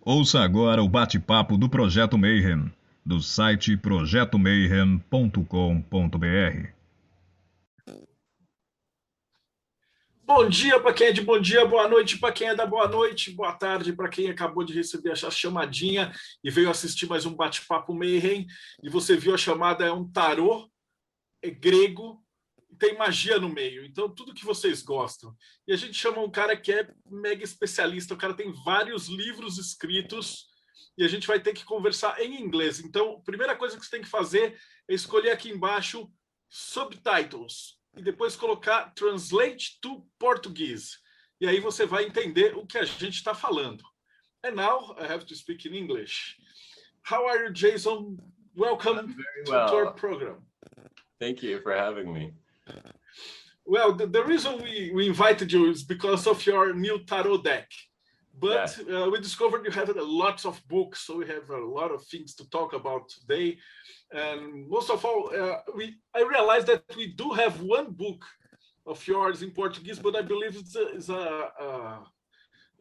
Ouça agora o bate-papo do Projeto Mayhem, do site projetomayhem.com.br. Bom dia para quem é de bom dia, boa noite para quem é da boa noite, boa tarde para quem acabou de receber essa chamadinha e veio assistir mais um bate-papo Mayhem. E você viu a chamada, é um tarô, é grego, tem magia no meio, então tudo que vocês gostam. E a gente chama um cara que é mega especialista, o cara tem vários livros escritos e a gente vai ter que conversar em inglês. Então, a primeira coisa que você tem que fazer é escolher aqui embaixo subtitles e depois colocar translate to português. E aí você vai entender o que a gente está falando. And now I have to speak in English. How are you, Jason? Welcome to our program. Thank you for having me. Well, the reason we invited you is because of your new tarot deck. But we discovered you have lots of books, so we have a lot of things to talk about today. And most of all, I realized that we do have one book of yours in Portuguese, but I believe it's a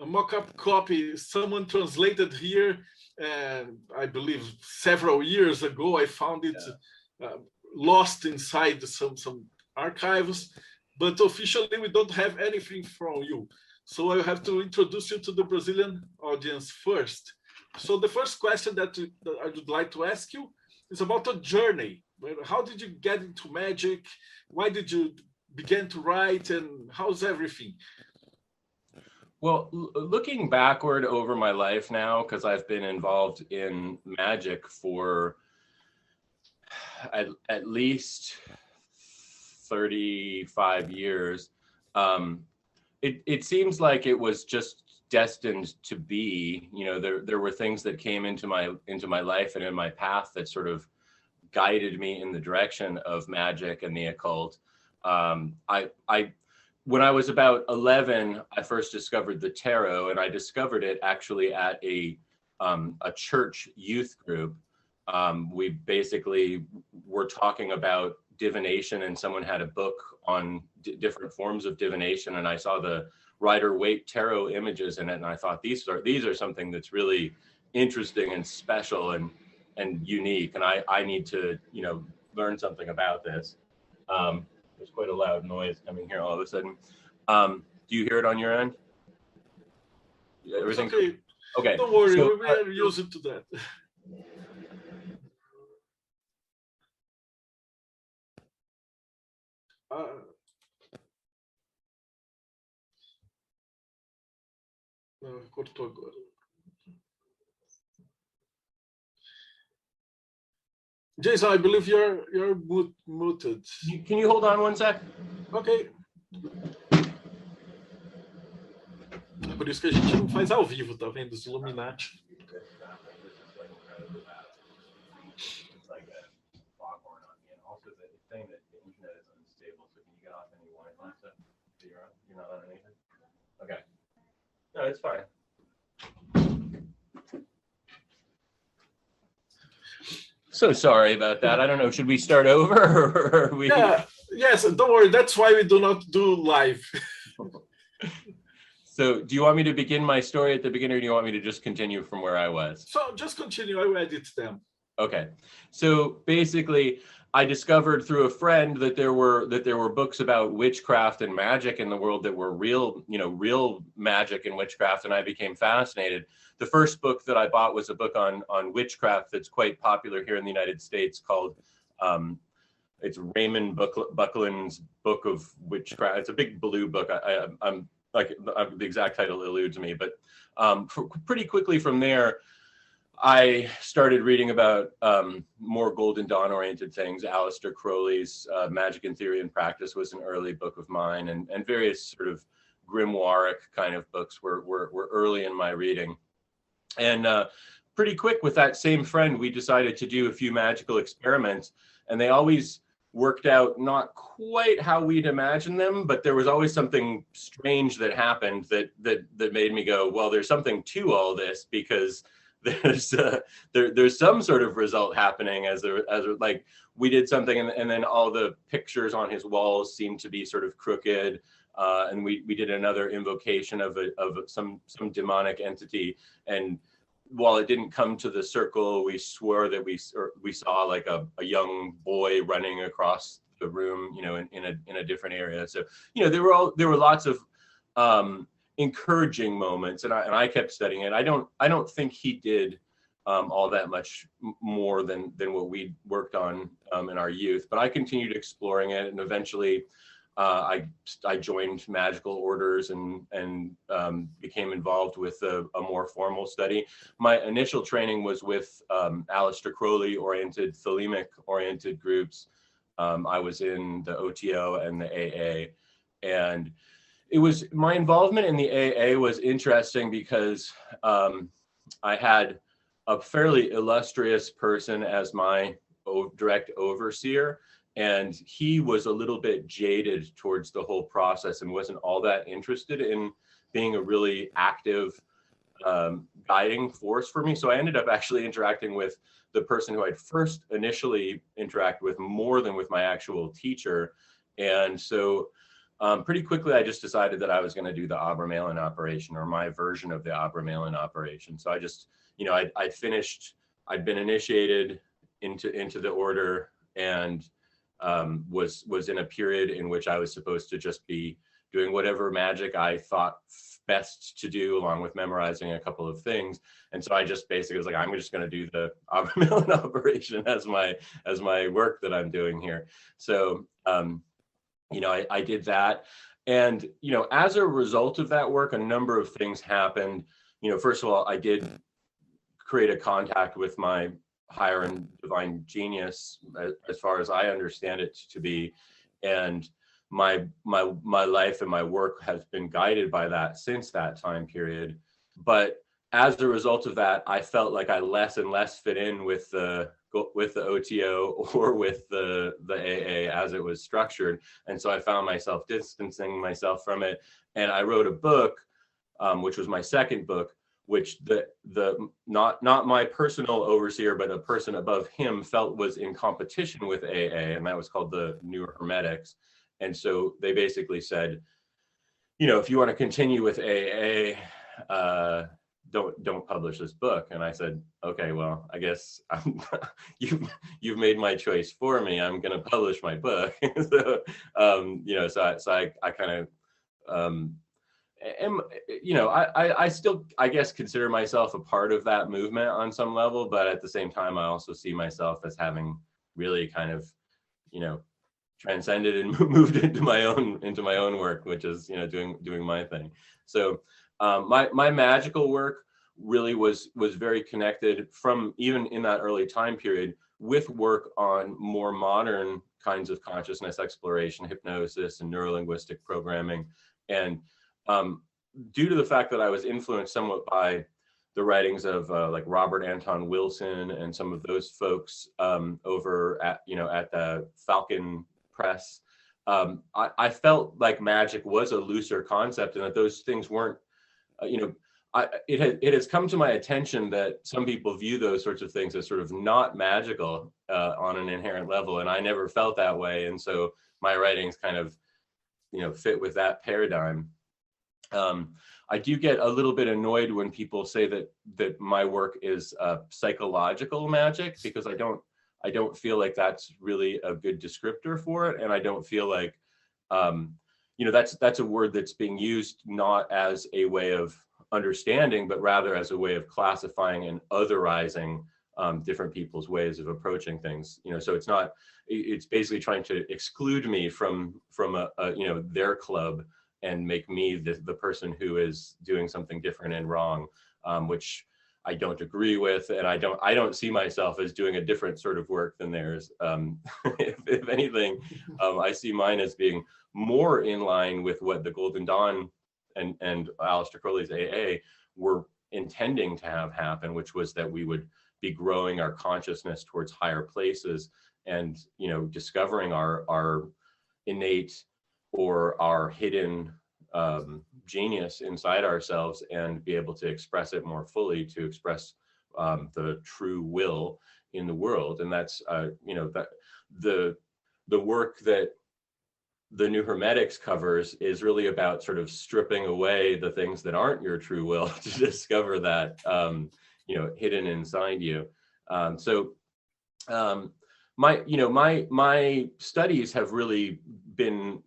mock-up copy. Someone translated here, and I believe several years ago, I found it lost inside some archives, but officially we don't have anything from you. So I have to introduce you to the Brazilian audience first. So the first question that I would like to ask you is about a journey. How did you get into magic? Why did you begin to write, and how's everything? Well, looking backward over my life now, because I've been involved in magic for at least 35 years, it seems like it was just destined to be. You know, there were things that came into my life and in my path that sort of guided me in the direction of magic and the occult. When I was about 11, I first discovered the tarot, and I discovered it actually at a church youth group. We basically were talking about divination, and someone had a book on different forms of divination, and I saw the Rider-Waite tarot images in it, and I thought these are something that's really interesting and special and unique, and I need to learn something about this. There's quite a loud noise coming here all of a sudden. Do you hear it on your end? Everything okay. Okay. Don't worry, So, we're used to that. Cortou agora. Jason, I believe you're muted. Can you hold on one sec? Ok. É por isso que a gente não faz ao vivo, tá vendo? Os Illuminati. Okay. No, it's fine. So sorry about that. I don't know. Should we start over, or are we? Yeah. Yes. Don't worry. That's why we do not do live. So, do you want me to begin my story at the beginning, or do you want me to just continue from where I was? So just continue. I will edit them. Okay. So basically, I discovered through a friend that there were books about witchcraft and magic in the world that were real magic and witchcraft, and I became fascinated. The first book that I bought was a book on witchcraft that's quite popular here in the United States called it's Raymond Buckland's Book of Witchcraft. It's a big blue book. I'm the exact title eludes me, but pretty quickly from there, I started reading about more Golden Dawn oriented things. Aleister Crowley's Magic in Theory and Practice was an early book of mine, and various sort of grimoire kind of books were early in my reading. And pretty quick with that same friend, we decided to do a few magical experiments, and they always worked out not quite how we'd imagined them, but there was always something strange that happened that made me go, well, there's something to all this, because there's some sort of result happening as like we did something and then all the pictures on his walls seemed to be sort of crooked, and we did another invocation of some demonic entity, and while it didn't come to the circle, we swore that we saw like a young boy running across the room, you know, in a different area. So, you know, there were lots of encouraging moments, and I kept studying it. I don't think he did all that much more than what we worked on in our youth, but I continued exploring it, and eventually I joined magical orders and became involved with a more formal study. My initial training was with Aleister Crowley-oriented, thelemic-oriented groups. I was in the OTO and the AA, and my involvement in the AA was interesting because I had a fairly illustrious person as my direct overseer, and he was a little bit jaded towards the whole process and wasn't all that interested in being a really active guiding force for me. So I ended up actually interacting with the person who I'd first initially interacted with more than with my actual teacher. And so pretty quickly, I just decided that I was going to do the Abermalen operation, or my version of the Abermalen operation. So I just, you know, I'd been initiated into the order, and was in a period in which I was supposed to just be doing whatever magic I thought best to do, along with memorizing a couple of things. And so I just basically was like, I'm just going to do the Abermalen operation as my work that I'm doing here. So, you know, I did that. And, you know, as a result of that work, a number of things happened. You know, first of all, I did create a contact with my higher and divine genius, as far as I understand it to be. And my life and my work has been guided by that since that time period. But as a result of that, I felt like I less and less fit in with the OTO or with the AA as it was structured. And so I found myself distancing myself from it. And I wrote a book, which was my second book, which not my personal overseer, but a person above him felt was in competition with AA, and that was called the New Hermetics. And so they basically said, you know, if you want to continue with AA, don't publish this book. And I said, okay, well, I guess you've made my choice for me. I'm going to publish my book. So, you know, so I kind of, and, you know, I still, I guess, consider myself a part of that movement on some level, but at the same time, I also see myself as having really kind of, you know, transcended and moved into my own work, which is, you know, doing my thing. So my magical work really was very connected from even in that early time period with work on more modern kinds of consciousness exploration, hypnosis, and neurolinguistic programming. And due to the fact that I was influenced somewhat by the writings of like Robert Anton Wilson and some of those folks over at the Falcon Press, I felt like magic was a looser concept, and that those things weren't, you know, it has come to my attention that some people view those sorts of things as sort of not magical on an inherent level, and I never felt that way. And so my writings kind of, you know, fit with that paradigm. I do get a little bit annoyed when people say that my work is psychological magic, because I don't feel like that's really a good descriptor for it, and I don't feel like, you know, that's a word that's being used not as a way of understanding, but rather as a way of classifying and otherizing different people's ways of approaching things. You know, so it's basically trying to exclude me from a you know, their club, and make me the person who is doing something different and wrong, which I don't agree with, and I don't see myself as doing a different sort of work than theirs. If anything, I see mine as being more in line with what the Golden Dawn and Aleister Crowley's AA were intending to have happen, which was that we would be growing our consciousness towards higher places, and, you know, discovering our innate or our hidden genius inside ourselves, and be able to express it more fully, to express the true will in the world. And that's you know, that the work that the New Hermetics covers is really about sort of stripping away the things that aren't your true will to discover that hidden inside you. My studies have really been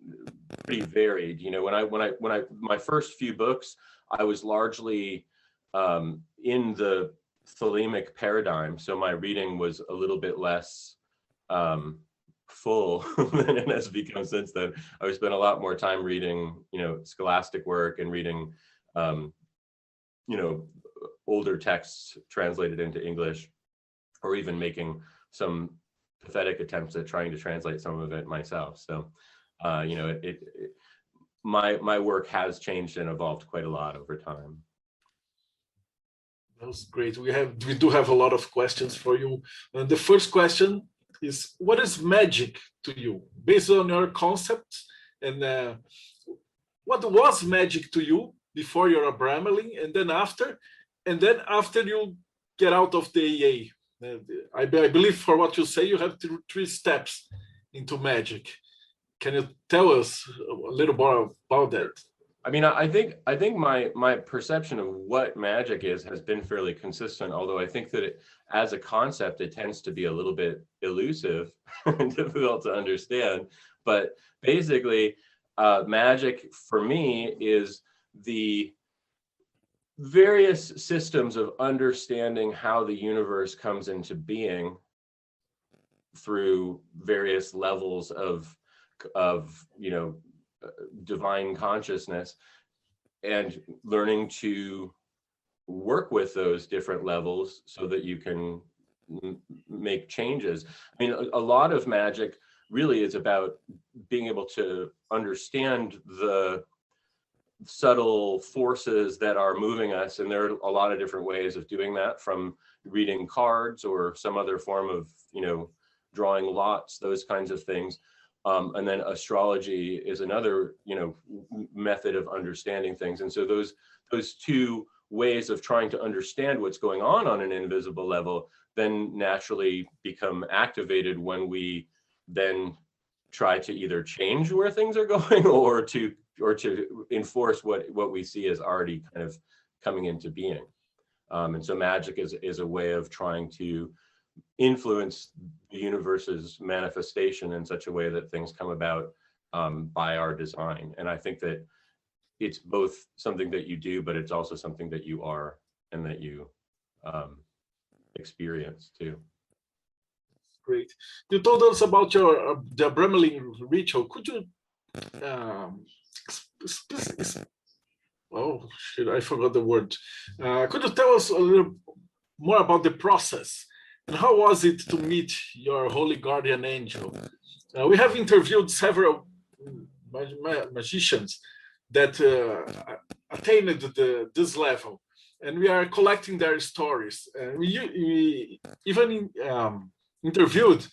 pretty varied. My first few books, I was largely in the thelemic paradigm, so my reading was a little bit less full than it has become since then. I've spent a lot more time reading, scholastic work and reading, older texts translated into English, or even making some pathetic attempts at trying to translate some of it myself. So, my work has changed and evolved quite a lot over time. That was great. We do have a lot of questions for you. And the first question is, what is magic to you, based on your concept? And what was magic to you before you're a Brahmaling, and then after you get out of the AA? I believe, for what you say, you have three steps into magic. Can you tell us a little more about that? I mean, I think my perception of what magic is has been fairly consistent, although I think that as a concept, it tends to be a little bit elusive and difficult to understand. But basically, magic for me is the various systems of understanding how the universe comes into being through various levels of divine consciousness, and learning to work with those different levels so that you can make changes. I mean, a lot of magic really is about being able to understand the subtle forces that are moving us, and there are a lot of different ways of doing that, from reading cards or some other form of drawing lots, those kinds of things. And then astrology is another, method of understanding things. And so those two ways of trying to understand what's going on an invisible level then naturally become activated when we then try to either change where things are going or to enforce what we see as already kind of coming into being. And so magic is a way of trying to influence the universe's manifestation in such a way that things come about by our design. And I think that it's both something that you do, but it's also something that you are and that you experience too. Great. You told us about your the Brahmaling ritual. Could you oh shit, I forgot the word. Could you tell us a little more about the process? And how was it to meet your holy guardian angel? We have interviewed several magicians that attained this level, and we are collecting their stories. We even interviewed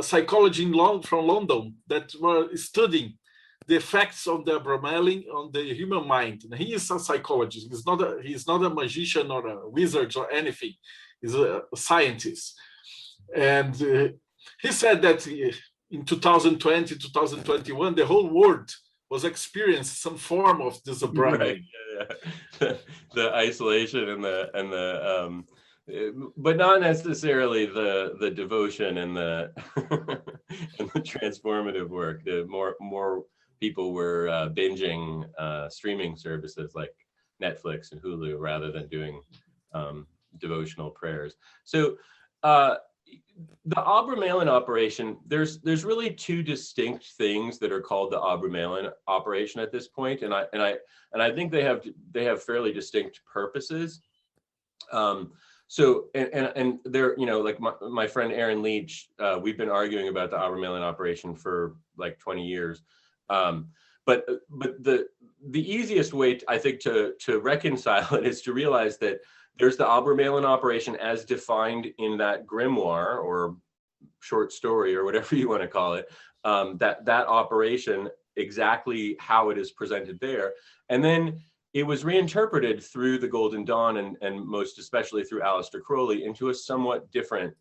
psychology from London that were studying the effects of the Brahmaling on the human mind. And he is a psychologist. He's not a magician or a wizard or anything. He's a scientist. And he said that in 2020, 2021, the whole world was experiencing some form of this Brahmaling. Right. Yeah. The isolation and the but not necessarily the devotion and the and the transformative work. The more people were binging streaming services like Netflix and Hulu rather than doing devotional prayers. So the Abrahmalin operation, there's really two distinct things that are called the Abrahmalin operation at this point, and I think they have fairly distinct purposes. So and they're, like my friend Aaron Leach, we've been arguing about the Abrahmalin operation for like 20 years. But the easiest way I think to reconcile it is to realize that there's the Abrahmalin operation as defined in that grimoire or short story or whatever you want to call it, that operation, exactly how it is presented there. And then it was reinterpreted through the Golden Dawn and most especially through Aleister Crowley into a somewhat different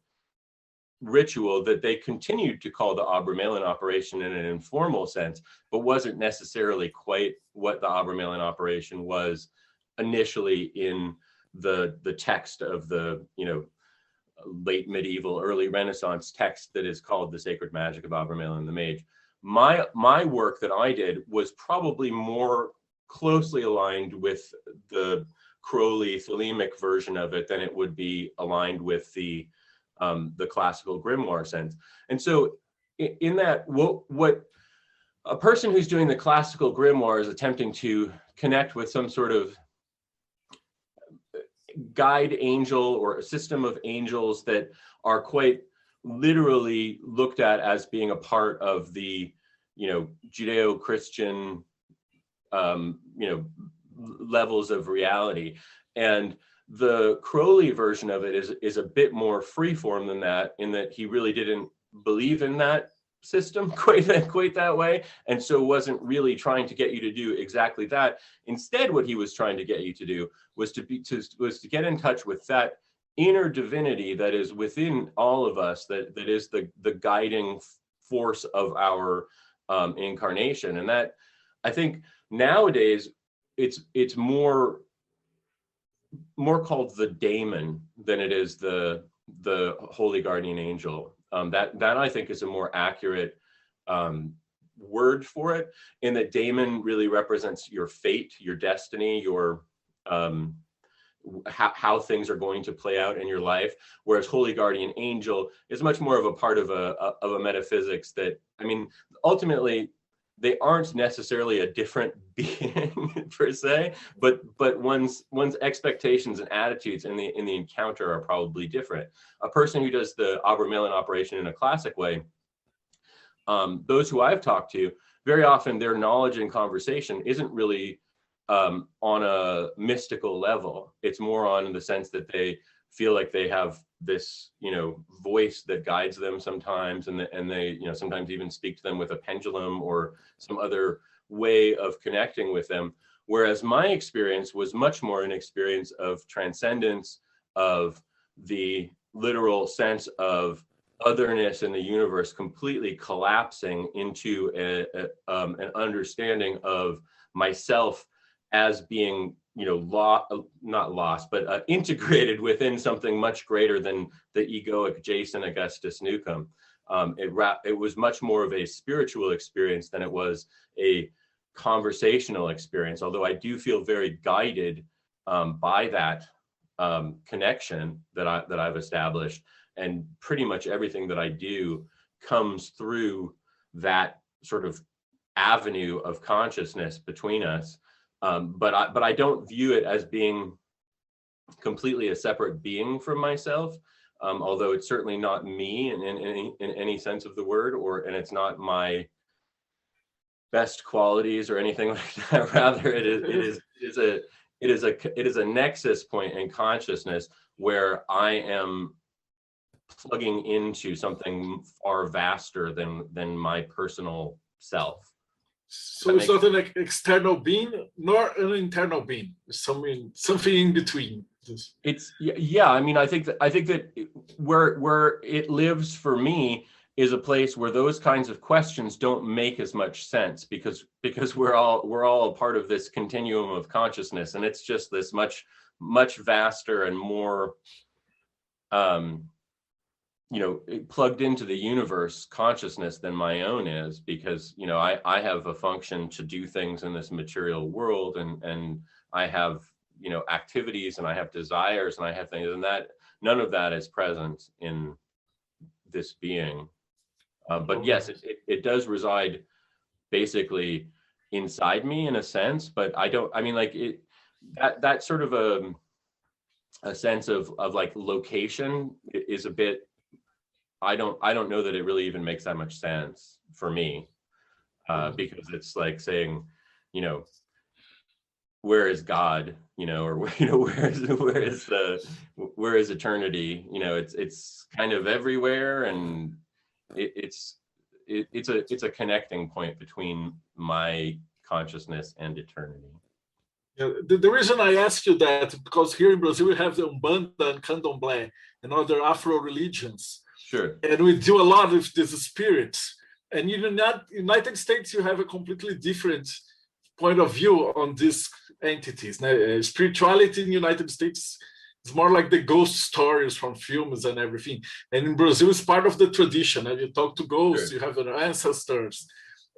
ritual that they continued to call the Abrahmalin operation in an informal sense, but wasn't necessarily quite what the Abrahmalin operation was initially in the text of the, late medieval, early Renaissance text that is called The Sacred Magic of Abramelin and the Mage. My work that I did was probably more closely aligned with the Crowley thelemic version of it than it would be aligned with the classical grimoire sense. And so in that, what a person who's doing the classical grimoire is attempting to connect with some sort of guide angel or a system of angels that are quite literally looked at as being a part of the, Judeo-Christian, levels of reality. And the Crowley version of it is a bit more freeform than that, in that he really didn't believe in that system quite that way, and so wasn't really trying to get you to do exactly that. Instead, what he was trying to get you to do was to get in touch with that inner divinity that is within all of us, that is the guiding force of our incarnation. And that, I think nowadays it's more called the daemon than it is the holy guardian angel. That I think is a more accurate word for it, in that daemon really represents your fate, your destiny, your how things are going to play out in your life, whereas holy guardian angel is much more of a part of a metaphysics that, ultimately they aren't necessarily a different being per se, but one's expectations and attitudes in the encounter are probably different. A person who does the Abramelin operation in a classic way, those who I've talked to, very often their knowledge and conversation isn't really on a mystical level. It's more on the sense that they feel like they have this, voice that guides them sometimes, and they, sometimes even speak to them with a pendulum or some other way of connecting with them. Whereas my experience was much more an experience of transcendence, of the literal sense of otherness in the universe completely collapsing into an understanding of myself as being, not lost, but integrated within something much greater than the egoic Jason Augustus Newcomb. It was much more of a spiritual experience than it was a conversational experience, although I do feel very guided by that connection that I've established, and pretty much everything that I do comes through that sort of avenue of consciousness between us. But I don't view it as being completely a separate being from myself, although it's certainly not me in any sense of the word, and it's not my best qualities or anything like that. Rather, it is a nexus point in consciousness where I am plugging into something far vaster than my personal self. So it's not an external being nor an internal being. Something in between. It's I think that where it lives for me is a place where those kinds of questions don't make as much sense, because we're all a part of this continuum of consciousness, and it's just this much vaster and more plugged into the universe consciousness than my own is, because I have a function to do things in this material world, and I have activities, and I have desires, and I have things, and that none of that is present in this being. But yes, it does reside basically inside me in a sense, but that sort of a sense of like location is a bit, I don't know that it really even makes that much sense for me, because it's like saying, where is God, or where is eternity? It's kind of everywhere, and it's a connecting point between my consciousness and eternity. Yeah, the reason I ask you that, because here in Brazil we have the Umbanda and Candomblé and other Afro religions. Sure. And we do a lot with these spirits. And even in the United States, you have a completely different point of view on these entities. Spirituality in the United States is more like the ghost stories from films and everything. And in Brazil, it's part of the tradition. And you talk to ghosts, you have ancestors,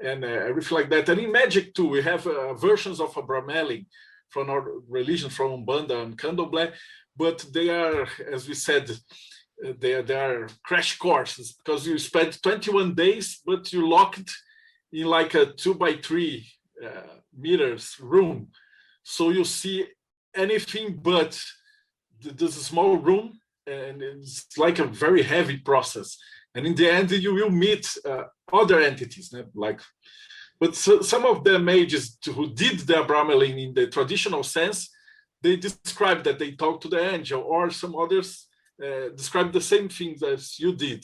and everything like that. And in magic too, we have versions of Abramelin from our religion, from Umbanda and Candomblé, but they are, as we said, they are crash courses, because you spend 21 days, but you locked in like a 2x3 meters room. So you see anything but this small room, and it's like a very heavy process. And in the end, you will meet other entities, but some of the mages who did the Abramelin in the traditional sense, they describe that they talk to the angel, or some others describe the same things as you did,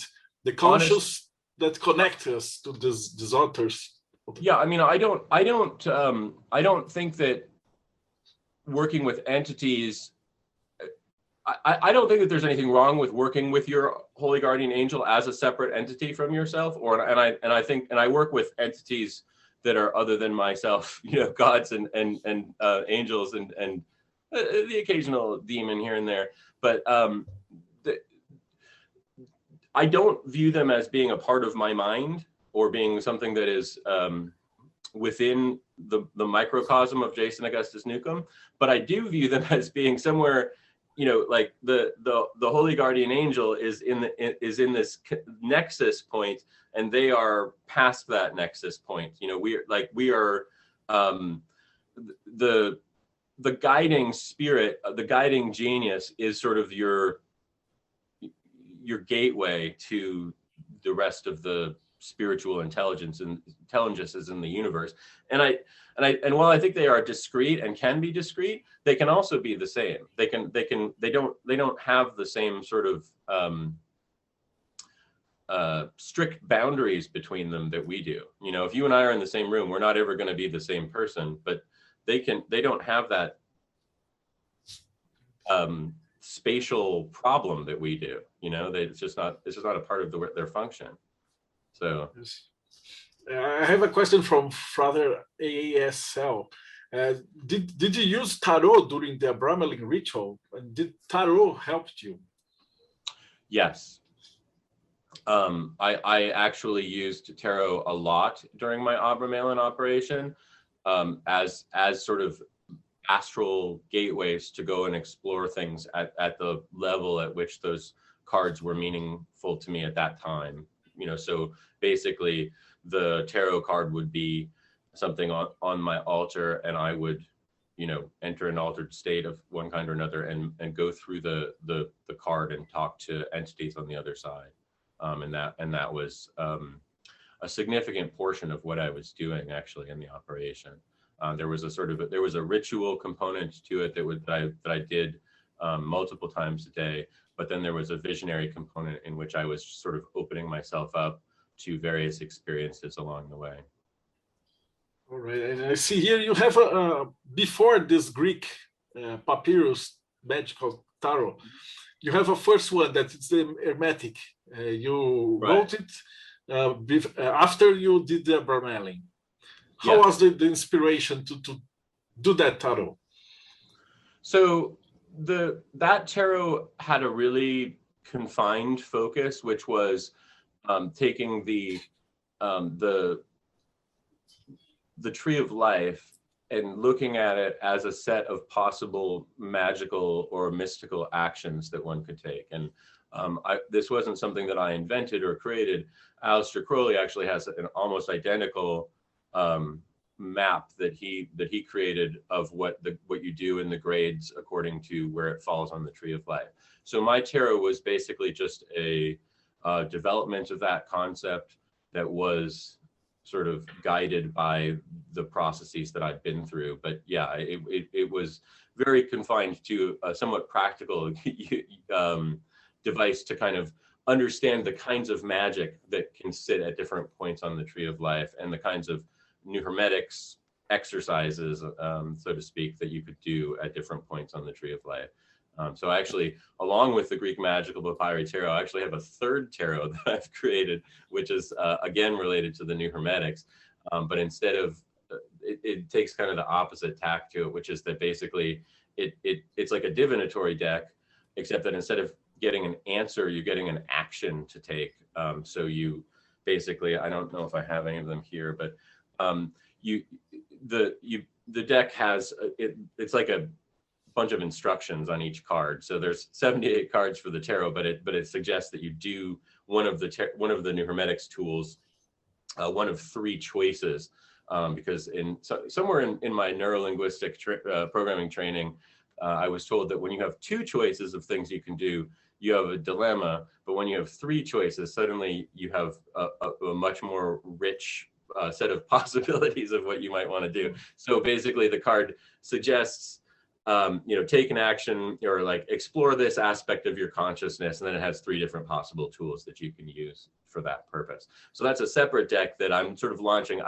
the conscious that connect us to these authors. Yeah, I mean, I don't think that working with entities, I don't think that there's anything wrong with working with your holy guardian angel as a separate entity from yourself, and I work with entities that are other than myself, gods and angels and the occasional demon here and there, but I don't view them as being a part of my mind or being something that is within the microcosm of Jason Augustus Newcomb, but I do view them as being somewhere, like the holy guardian angel is in this nexus point, and they are past that nexus point. We are the guiding spirit, the guiding genius is sort of your gateway to the rest of the spiritual intelligences in the universe. And while I think they are discrete and can be discrete, they can also be the same. They don't have the same sort of strict boundaries between them that we do. If you and I are in the same room, we're not ever going to be the same person, but they don't have that spatial problem that we do. It's just not a part of their function. So I have a question from Father AASL. Did you use tarot during the Abramelin ritual? And did tarot help you? Yes. I actually used tarot a lot during my Abramelin operation as sort of astral gateways to go and explore things at the level at which those cards were meaningful to me at that time. So basically the tarot card would be something on my altar, and I would, enter an altered state of one kind or another and go through the card and talk to entities on the other side. And that was a significant portion of what I was doing actually in the operation. There was a ritual component to it that I did multiple times a day, but then there was a visionary component in which I was sort of opening myself up to various experiences along the way. All right, and I see here you have before this Greek papyrus magical tarot, you have a first one that is the Hermetic. You wrote it after you did the Abramelin. How was the inspiration to do that tarot? So that tarot had a really confined focus, which was taking the tree of life and looking at it as a set of possible magical or mystical actions that one could take. And this wasn't something that I invented or created. Aleister Crowley actually has an almost identical map that he created of what you do in the grades according to where it falls on the tree of life. So my tarot was basically just a development of that concept that was sort of guided by the processes that I'd been through. But yeah, it was very confined to a somewhat practical device to kind of understand the kinds of magic that can sit at different points on the tree of life, and the kinds of new hermetics exercises, so to speak, that you could do at different points on the tree of life. So actually, along with the Greek magical Papyri tarot, I actually have a third tarot that I've created, which is again related to the new hermetics. But instead of it takes kind of the opposite tack to it, which is that basically it's like a divinatory deck, except that instead of getting an answer, you're getting an action to take. So you basically, I don't know if I have any of them here, but the deck has it's like a bunch of instructions on each card. So there's 78 cards for the tarot, but it suggests that you do one of the New Hermetics tools, one of 3 choices, because somewhere in my neurolinguistic programming training, I was told that when you have 2 choices of things you can do, you have a dilemma, but when you have 3 choices, suddenly you have a much more rich set of possibilities of what you might want to do. So basically the card suggests, take an action or like explore this aspect of your consciousness, and then it has 3 different possible tools that you can use for that purpose. So that's a separate deck that I'm sort of launching.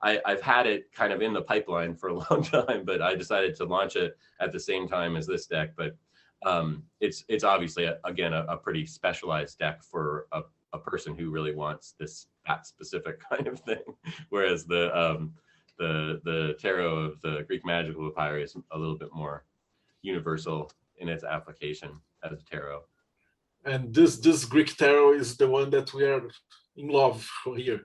I've had it kind of in the pipeline for a long time, but I decided to launch it at the same time as this deck. But it's obviously again a pretty specialized deck for a person who really wants that specific kind of thing, whereas the tarot of the Greek magical papyri is a little bit more universal in its application as a tarot. And this Greek tarot is the one that we are in love here.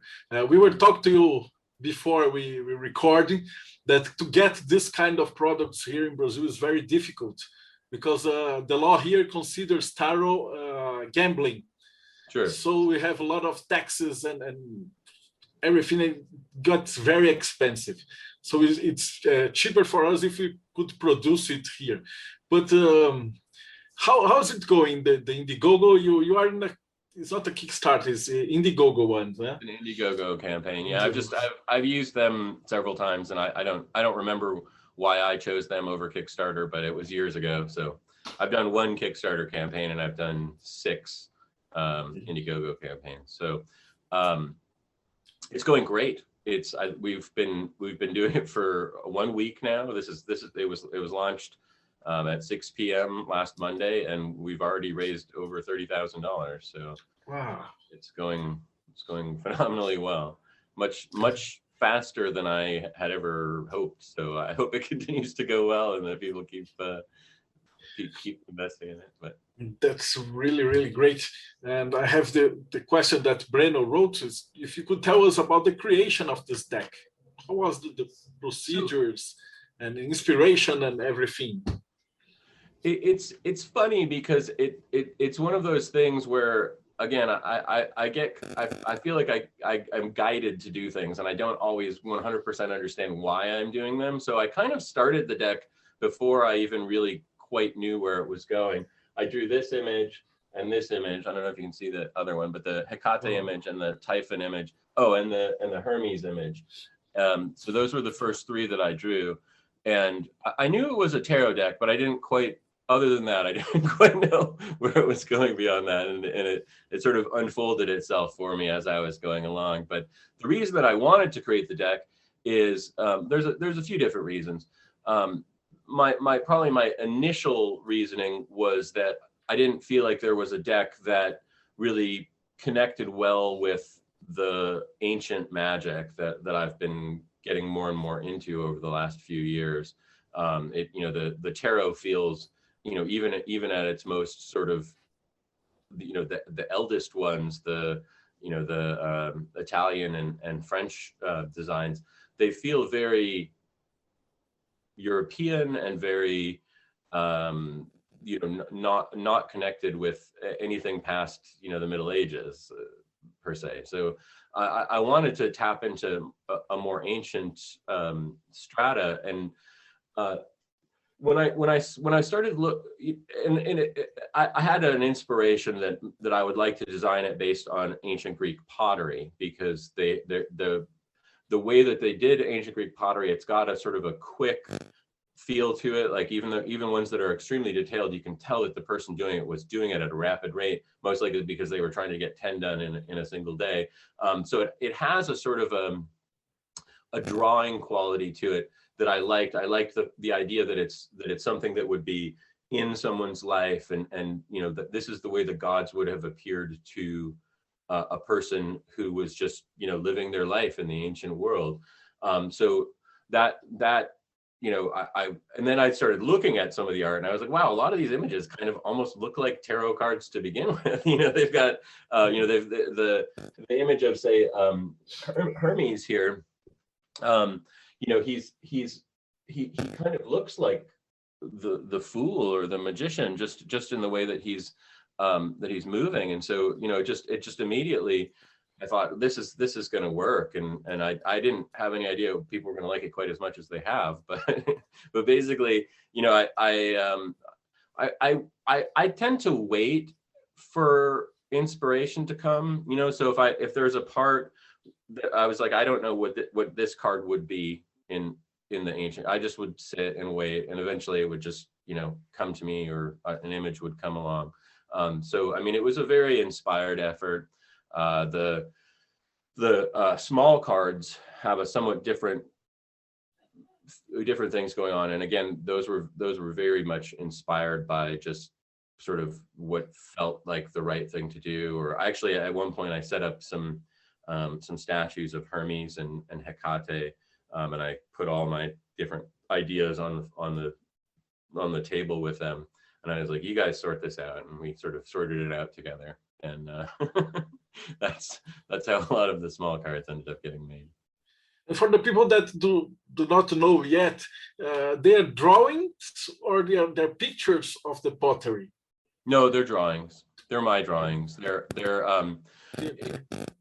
We were talking to you before we recording that to get this kind of products here in Brazil is very difficult, because the law here considers tarot gambling. Sure. So we have a lot of taxes and everything got very expensive. So it's cheaper for us if we could produce it here. But how's it going? The Indiegogo, you are in it's not a Kickstarter, it's Indiegogo one. Yeah? An Indiegogo campaign. Yeah, I've used them several times, and I don't remember why I chose them over Kickstarter, but it was years ago. So I've done 1 Kickstarter campaign, and I've done 6 Indiegogo campaigns. So it's going great. We've been doing it for 1 week now. It was launched at 6 p.m. last Monday, and we've already raised over $30,000. So wow, it's going phenomenally well. Much faster than I had ever hoped. So I hope it continues to go well, and that people keep investing in it. But that's really, really great. And I have the question that Breno wrote is, if you could tell us about the creation of this deck. How was the procedures and inspiration and everything? It's funny because it's one of those things where, again, I feel like I'm guided to do things, and I don't always 100% understand why I'm doing them. So I kind of started the deck before I even really quite knew where it was going. I drew this image and this image. I don't know if you can see the other one, but the Hecate image and the Typhon image. Oh, and the Hermes image. So those were the first 3 that I drew. And I knew it was a tarot deck, but I didn't quite, other than that, I didn't quite know where it was going beyond that. And it sort of unfolded itself for me as I was going along. But the reason that I wanted to create the deck is there's a few different reasons. My initial reasoning was that I didn't feel like there was a deck that really connected well with the ancient magic that I've been getting more and more into over the last few years. The tarot feels, even at its most sort of, the eldest ones, the Italian and French designs, they feel very European and very not connected with anything past the Middle Ages per se. So I wanted to tap into a more ancient strata, and when I started I had an inspiration that I would like to design it based on ancient Greek pottery, because the way that they did ancient Greek pottery, it's got a sort of a quick feel to it. Like even ones that are extremely detailed, you can tell that the person doing it was doing it at a rapid rate, most likely because they were trying to get 10 done in a single day. So it has a sort of a drawing quality to it that I liked. I liked the idea that it's something that would be in someone's life, and that this is the way the gods would have appeared to a person who was just living their life in the ancient world. So that and then I started looking at some of the art, and I was like, wow, a lot of these images kind of almost look like tarot cards to begin with. They've got they've the image of, say, Hermes here. He kind of looks like the fool or the magician, just in the way that he's moving. And so it just immediately, I thought, this is going to work, and I didn't have any idea people were going to like it quite as much as they have, but basically, I tend to wait for inspiration to come. So if there's a part that I was like, I don't know what this card would be in the ancient, I just would sit and wait, and eventually it would just come to me, or an image would come along. So I mean, it was a very inspired effort. The small cards have a somewhat different things going on, and again, those were very much inspired by just sort of what felt like the right thing to do. Or actually, at one point, I set up some statues of Hermes and Hecate, and I put all my different ideas on the table with them, and I was like, you guys sort this out, and we sort of sorted it out together. And that's how a lot of the small cards ended up getting made. And for the people that do not know yet, they are drawings, or they're pictures of the pottery? No, they're drawings. They're my drawings. They're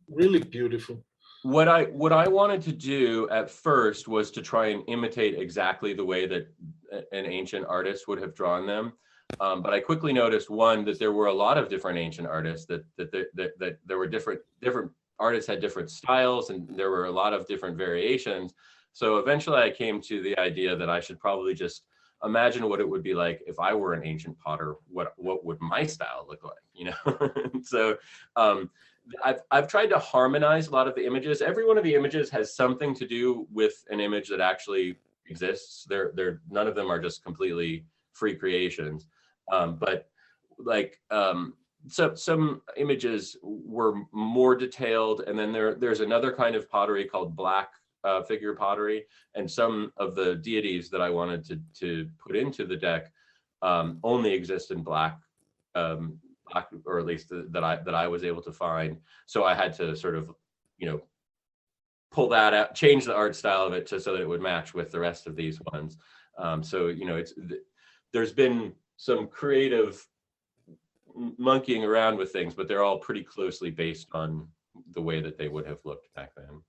really beautiful. What I wanted to do at first was to try and imitate exactly the way that an ancient artist would have drawn them. But I quickly noticed, one, that there were a lot of different ancient artists, that there were different artists had different styles, and there were a lot of different variations. So eventually I came to the idea that I should probably just imagine what it would be like if I were an ancient potter. What would my style look like? So I've tried to harmonize a lot of the images. Every one of the images has something to do with an image that actually exists. None of them are just completely free creations. But like some images were more detailed, and then there's another kind of pottery called black figure pottery, and some of the deities that I wanted to put into the deck only exist in black, or at least that I was able to find. So I had to sort of pull that out, change the art style of it so that it would match with the rest of these ones. So there's been some creative monkeying around with things, but they're all pretty closely based on the way that they would have looked back then.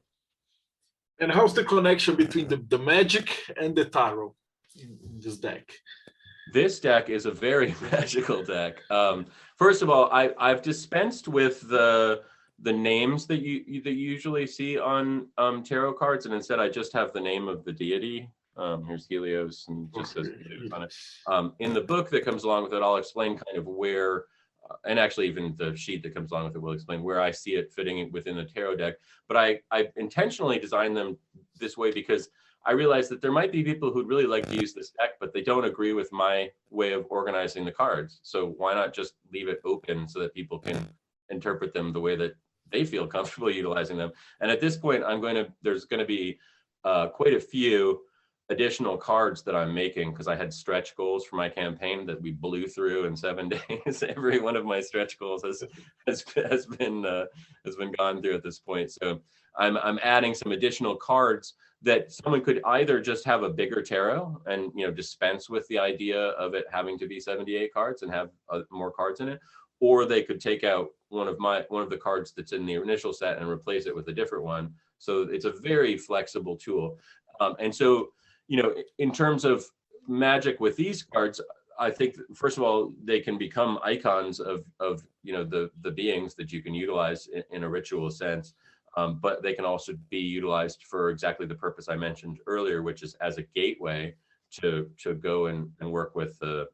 And how's the connection between the magic and the tarot in this deck? This deck is a very magical deck. First of all, I've dispensed with the names that you usually see on tarot cards, and instead I just have the name of the deity. Here's Helios, and just says Helios on it. In the book that comes along with it, I'll explain kind of where, and actually even the sheet that comes along with it will explain where I see it fitting within the tarot deck. But I intentionally designed them this way because I realized that there might be people who'd really like to use this deck, but they don't agree with my way of organizing the cards. So why not just leave it open so that people can interpret them the way that they feel comfortable utilizing them? And at this point, there's going to be quite a few additional cards that I'm making, because I had stretch goals for my campaign that we blew through in 7 days. Every one of my stretch goals has been gone through at this point. So I'm adding some additional cards that someone could either just have a bigger tarot and dispense with the idea of it having to be 78 cards and have more cards in it, or they could take out one of the cards that's in the initial set and replace it with a different one. So it's a very flexible tool. And so in terms of magic with these cards, I think, first of all, they can become icons of the beings that you can utilize in a ritual sense, but they can also be utilized for exactly the purpose I mentioned earlier, which is as a gateway to go and work with the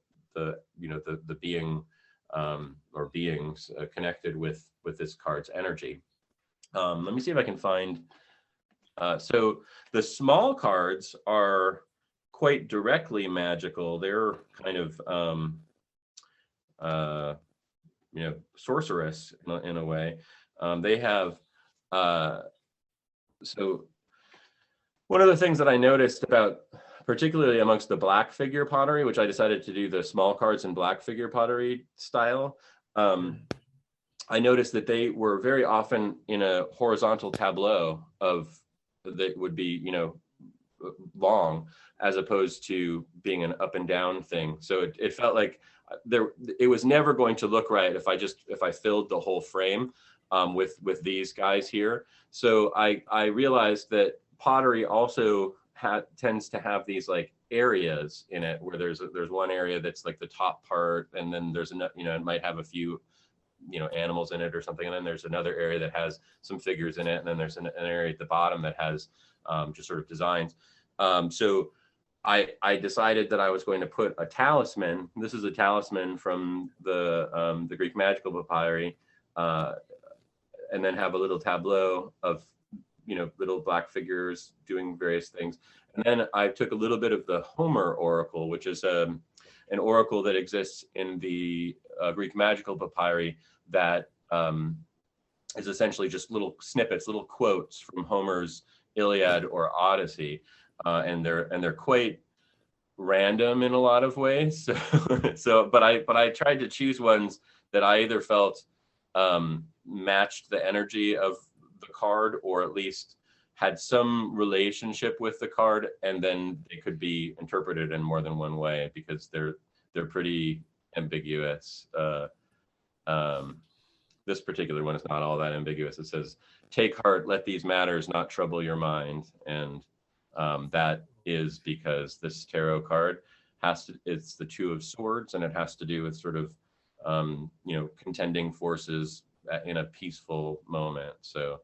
being or beings connected with this card's energy. Let me see if I can find. So the small cards are quite directly magical. They're kind of, sorceress in a way. They have, so One of the things that I noticed about, particularly amongst the black figure pottery, which I decided to do the small cards in black figure pottery style, I noticed that they were very often in a horizontal tableau of that would be, you know, long, as opposed to being an up and down thing. So it felt like it was never going to look right if I filled the whole frame with these guys here. So I realized that pottery also tends to have these like areas in it where there's one area that's like the top part, and then there's you know, it might have a few, you know, animals in it or something, and then there's another area that has some figures in it, and then there's an area at the bottom that has just sort of designs. So I decided that I was going to put a talisman. This is a talisman from the Greek magical papyri, and then have a little tableau of, you know, little black figures doing various things. And then I took a little bit of the Homer oracle, which is an oracle that exists in the Greek magical papyri that is essentially just little snippets, little quotes from Homer's Iliad or Odyssey, and they're quite random in a lot of ways. But I tried to choose ones that I either felt matched the energy of the card, or at least had some relationship with the card, and then they could be interpreted in more than one way, because they're pretty ambiguous. This particular one is not all that ambiguous. It says, "Take heart, let these matters not trouble your mind," and that is because this tarot card it's the Two of Swords, and it has to do with sort of you know, contending forces in a peaceful moment. So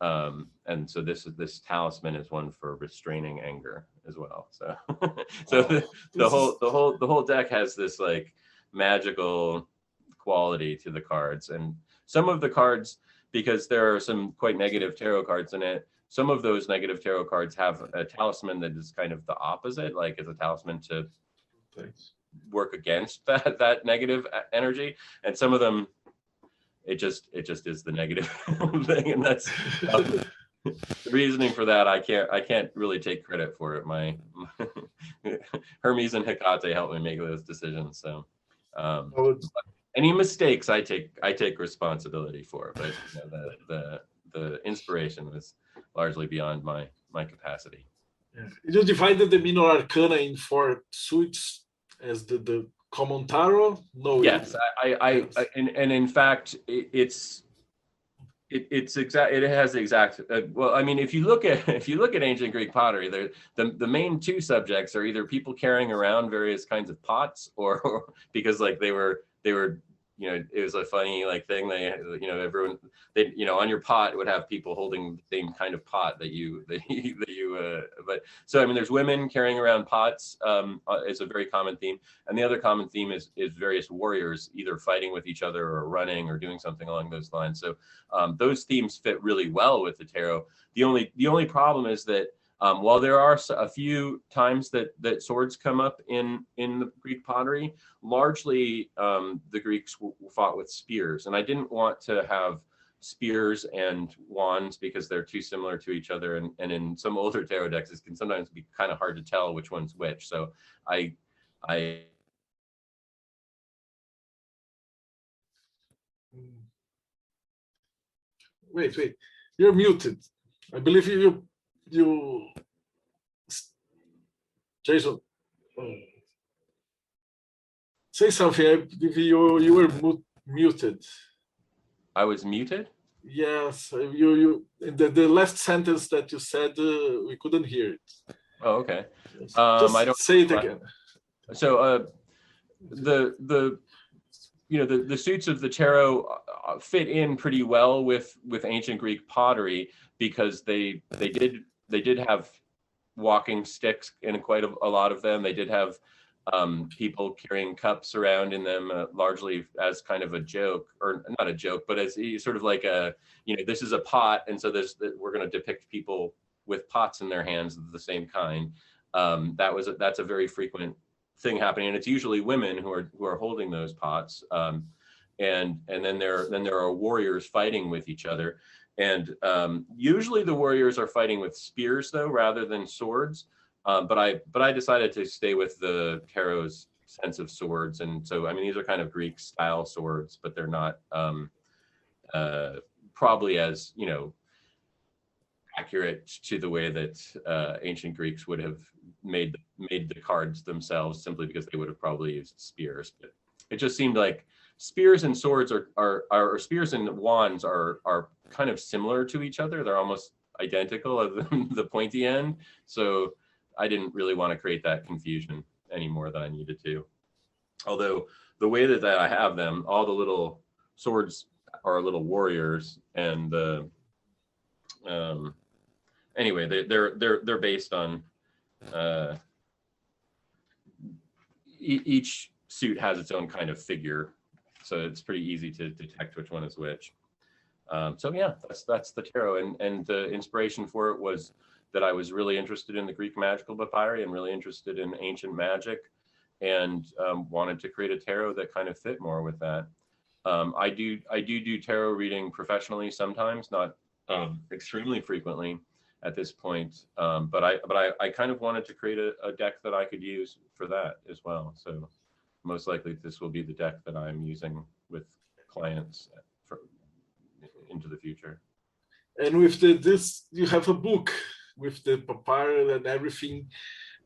and so this talisman is one for restraining anger as well. So the whole deck has this like magical quality to the cards, and some of the cards, because there are some quite negative tarot cards in it, some of those negative tarot cards have a talisman that is kind of the opposite, like it's a talisman to work against that negative energy, and some of them it just is the negative thing, and that's the reasoning for that. I can't really take credit for it. My Hermes and Hecate helped me make those decisions. So any mistakes I take responsibility for, but you know, the inspiration was largely beyond my capacity. Yeah. You divided the minor arcana in 4 suites as the common tarot? No. Yes, and in fact, it has the exact. Well, I mean, if you look at ancient Greek pottery, the main 2 subjects are either people carrying around various kinds of pots, or because like they were, you know, it was a funny like thing. They, you know, everyone, they, you know, on your pot it would have people holding the same kind of pot that you but so I mean, there's women carrying around pots. It's a very common theme, and the other common theme is various warriors either fighting with each other or running or doing something along those lines. So those themes fit really well with the tarot. The only problem is that while there are a few times that swords come up in the Greek pottery, largely the Greeks fought with spears, and I didn't want to have spears and wands because they're too similar to each other, and in some older tarot decks it can sometimes be kind of hard to tell which one's which. So I Wait, you're muted. I believe you Jason, say something. I believe you were muted. I was muted? Yes, you the last sentence that you said, we couldn't hear it. Oh, okay. Just I don't say it again. So the you know, the suits of the tarot fit in pretty well with ancient Greek pottery, because they did have walking sticks in quite a lot of them. They did have people carrying cups around in them, largely as kind of a joke, or not a joke, but as sort of like a, you know, this is a pot, and so we're going to depict people with pots in their hands of the same kind. That's a very frequent thing happening, and it's usually women who are holding those pots. and then there are warriors fighting with each other. And usually the warriors are fighting with spears, though, rather than swords. But I decided to stay with the tarot's sense of swords, and so I mean these are kind of Greek style swords, but they're not probably as accurate to the way that ancient Greeks would have made the cards themselves, simply because they would have probably used spears. But it just seemed like spears and swords or spears and wands are kind of similar to each other. They're almost identical at the pointy end. So I didn't really want to create that confusion any more than I needed to. Although the way that I have them, all the little swords are little warriors, and the anyway, they're based on each suit has its own kind of figure, so it's pretty easy to detect which one is which. So yeah, that's the tarot, and the inspiration for it was that I was really interested in the Greek magical papyri and really interested in ancient magic, and wanted to create a tarot that kind of fit more with that. I do tarot reading professionally sometimes, not extremely frequently at this point, but I kind of wanted to create a deck that I could use for that as well. So most likely this will be the deck that I'm using with clients into the future. And with this, you have a book with the papyri and everything.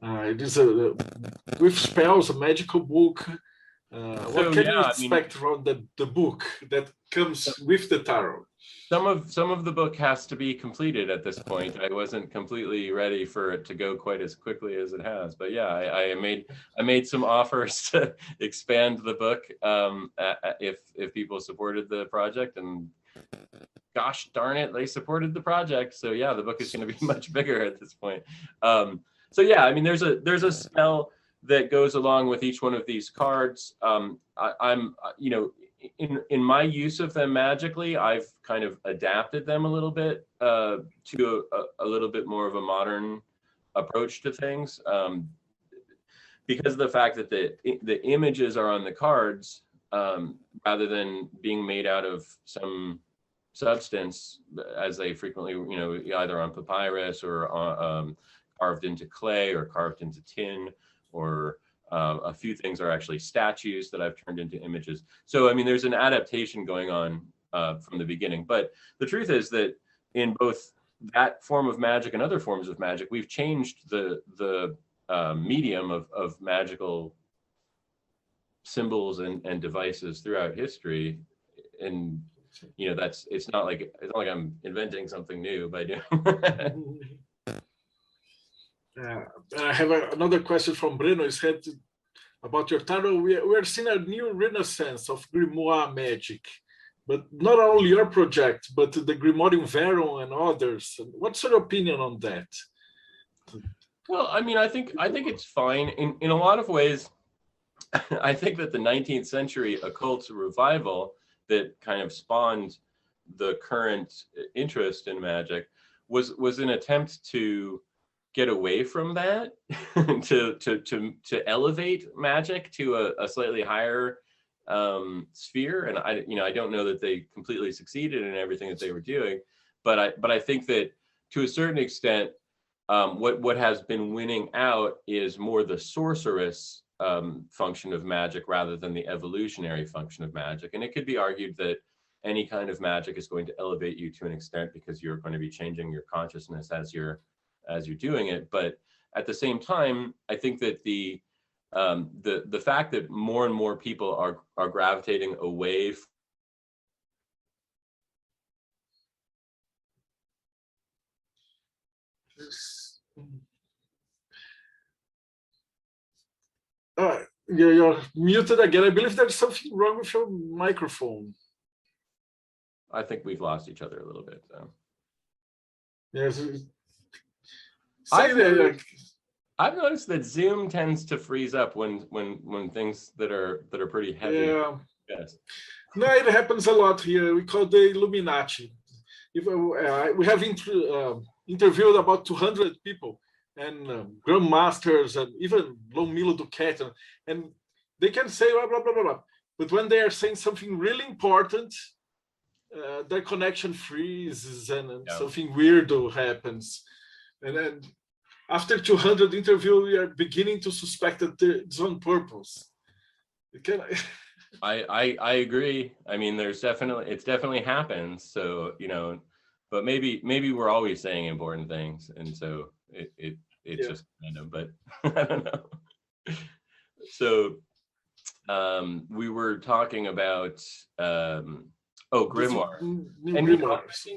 It is with spells, a magical book. What can you expect from the book that comes with the tarot? Some of the book has to be completed at this point. I wasn't completely ready for it to go quite as quickly as it has, but yeah, I made some offers to expand the book if people supported the project, and gosh darn it, they supported the project. So yeah, the book is going to be much bigger at this point. So yeah, I mean, there's a spell that goes along with each one of these cards. I'm in my use of them magically, I've kind of adapted them a little bit to a little bit more of a modern approach to things, because of the fact that the images are on the cards rather than being made out of some substance, as they frequently, either on papyrus or carved into clay or carved into tin, or a few things are actually statues that I've turned into images. So, I mean, there's an adaptation going on from the beginning. But the truth is that in both that form of magic and other forms of magic, we've changed the medium of magical symbols and devices throughout history. And it's not like I'm inventing something new by doing. I have another question from Breno. He said about your tarot. We are seeing a new renaissance of grimoire magic, but not only your project, but the Grimorium Verum and others. What's your opinion on that? Well, I mean, I think it's fine in a lot of ways. I think that the 19th century occult revival that kind of spawned the current interest in magic was an attempt to get away from that, to elevate magic to a slightly higher sphere. And I don't know that they completely succeeded in everything that they were doing, but I think that to a certain extent, what has been winning out is more the sorceress function of magic rather than the evolutionary function of magic. And it could be argued that any kind of magic is going to elevate you to an extent because you're going to be changing your consciousness as you're doing it. But at the same time, I think that the fact that more and more people are gravitating away you're muted again. I believe there's something wrong with your microphone. I think we've lost each other a little bit. So. Yes. I've noticed that Zoom tends to freeze up when things that are pretty heavy. Yeah. Yes. No, it happens a lot here. We call the Illuminati. We have interviewed about 200 people, and grandmasters, and even Long Milo Duquette, and they can say blah blah blah blah blah. but when they are saying something really important, their connection freezes and something weirdo happens. And then after 200 interviews, we are beginning to suspect that it's on purpose. It can. I agree. I mean, it definitely happens. So, you know, but maybe we're always saying important things, and so it's just kind of, but I don't know. So we were talking about grimoire. And grimoires.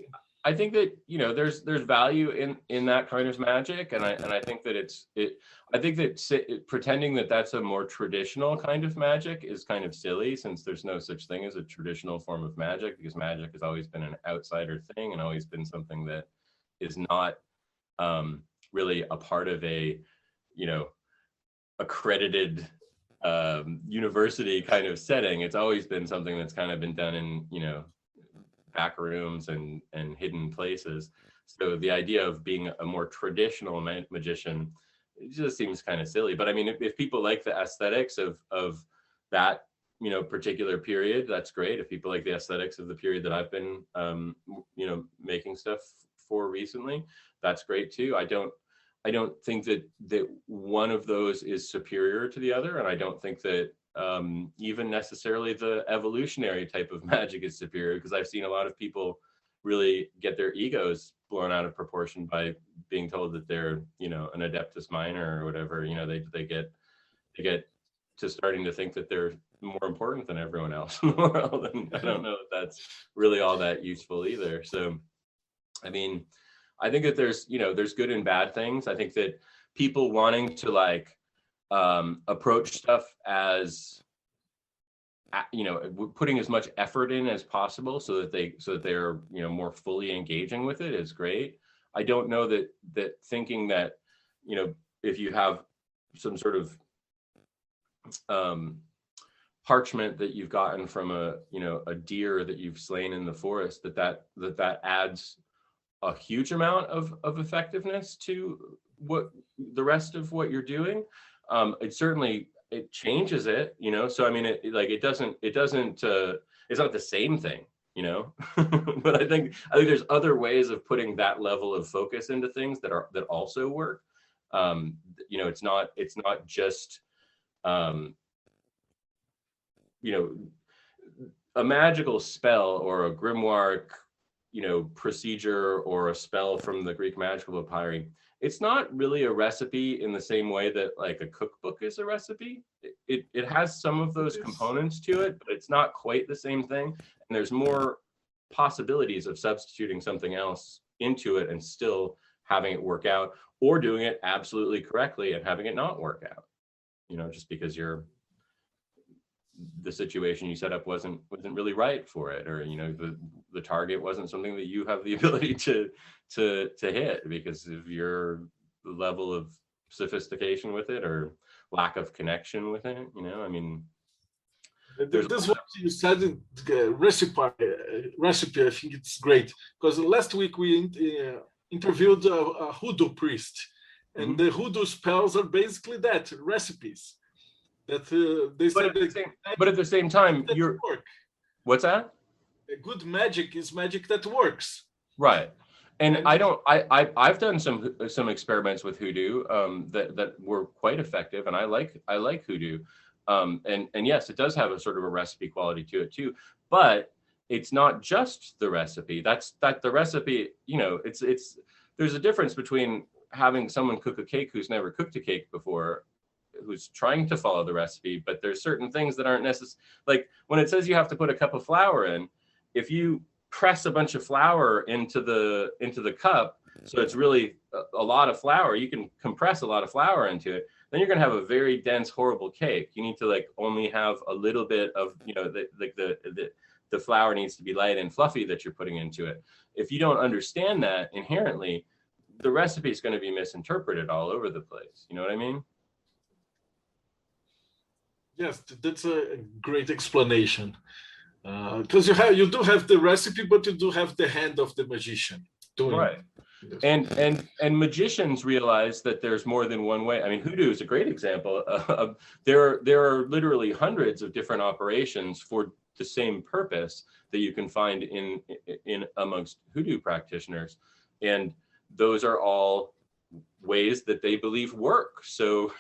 I think that, you know, there's value in that kind of magic, and I think that I think that pretending that that's a more traditional kind of magic is kind of silly, since there's no such thing as a traditional form of magic, because magic has always been an outsider thing and always been something that is not really a part of a, you know, accredited university kind of setting. It's always been something that's kind of been done in, you know, back rooms and hidden places. So the idea of being a more traditional magician, it just seems kind of silly. But I mean, if people like the aesthetics of that, you know, particular period, that's great. If people like the aesthetics of the period that I've been, you know, making stuff for recently, that's great too. I don't think that one of those is superior to the other, and I don't think that even necessarily the evolutionary type of magic is superior, because I've seen a lot of people really get their egos blown out of proportion by being told that they're, you know, an adeptus minor or whatever. You know, they get to starting to think that they're more important than everyone else in the world, and I don't know if that's really all that useful either. So, I mean, I think that there's good and bad things. I think that people wanting to like approach stuff as, you know, putting as much effort in as possible so that they're, you know, more fully engaging with it is great. I don't know that thinking that, you know, if you have some sort of parchment that you've gotten from a deer that you've slain in the forest, that adds a huge amount of effectiveness to what the rest of what you're doing. It changes it, you know. So I mean, it's not the same thing, you know. But I think there's other ways of putting that level of focus into things that also work. You know, it's not just you know, a magical spell or a grimoire, you know, procedure or a spell from the Greek magical papyri. It's not really a recipe in the same way that like a cookbook is a recipe. It has some of those components to it, but it's not quite the same thing. And there's more possibilities of substituting something else into it and still having it work out, or doing it absolutely correctly and having it not work out. You know, just because the situation you set up wasn't really right for it, or, you know, the target wasn't something that you have the ability to hit because of your level of sophistication with it or lack of connection with it. You know, I mean, this what you said, recipe. I think it's great, because last week we interviewed a hoodoo priest, and the hoodoo spells are basically that, recipes. That they said, but at the same time, what's that? A good magic is magic that works. Right. And I've done some experiments with hoodoo that were quite effective, and I like hoodoo. And yes, it does have a sort of a recipe quality to it too, but it's not just the recipe. That's the recipe, you know, there's a difference between having someone cook a cake who's never cooked a cake before, who's trying to follow the recipe, but there's certain things that aren't necessary. Like when it says you have to put a cup of flour in, if you press a bunch of flour into the cup, so it's really a lot of flour, you can compress a lot of flour into it, then you're going to have a very dense, horrible cake. You need to like only have a little bit of, you know, the flour needs to be light and fluffy that you're putting into it. If you don't understand that inherently, the recipe is going to be misinterpreted all over the place. You know what I mean? Yes, that's a great explanation. Because you do have the recipe, but you do have the hand of the magician. doing. Right. And magicians realize that there's more than one way. I mean, hoodoo is a great example. There are literally hundreds of different operations for the same purpose that you can find in amongst hoodoo practitioners, and those are all ways that they believe work. So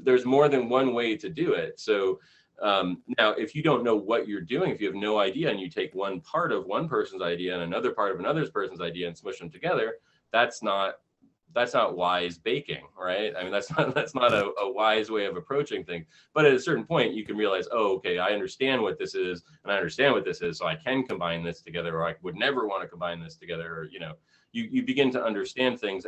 there's more than one way to do it. So now, if you don't know what you're doing, if you have no idea, and you take one part of one person's idea and another part of another person's idea and smush them together, that's not wise baking, right? I mean, that's not a wise way of approaching things. But at a certain point, you can realize, oh, okay, I understand what this is, and I understand what this is, so I can combine this together, or I would never want to combine this together, or you begin to understand things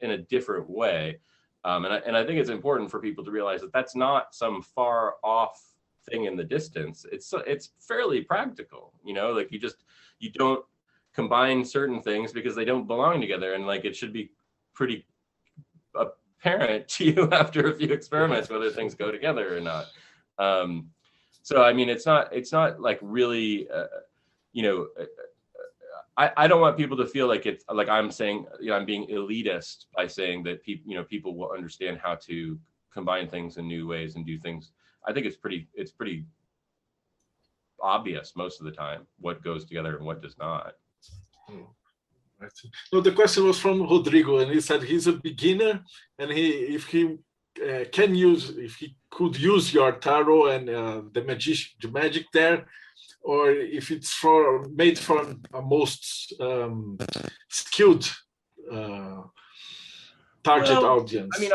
in a different way. And I think it's important for people to realize that that's not some far off thing in the distance. It's fairly practical, like you don't combine certain things because they don't belong together, and like it should be pretty apparent to you after a few experiments whether things go together or not. So I mean, it's not like really, I don't want people to feel like it's like I'm saying, I'm being elitist by saying that people will understand how to combine things in new ways and do things. I think it's pretty obvious most of the time what goes together and what does not. No, the question was from Rodrigo, and he said he's a beginner, and if he could use your tarot and the magic there, or if it's made for a most skilled target audience. I mean,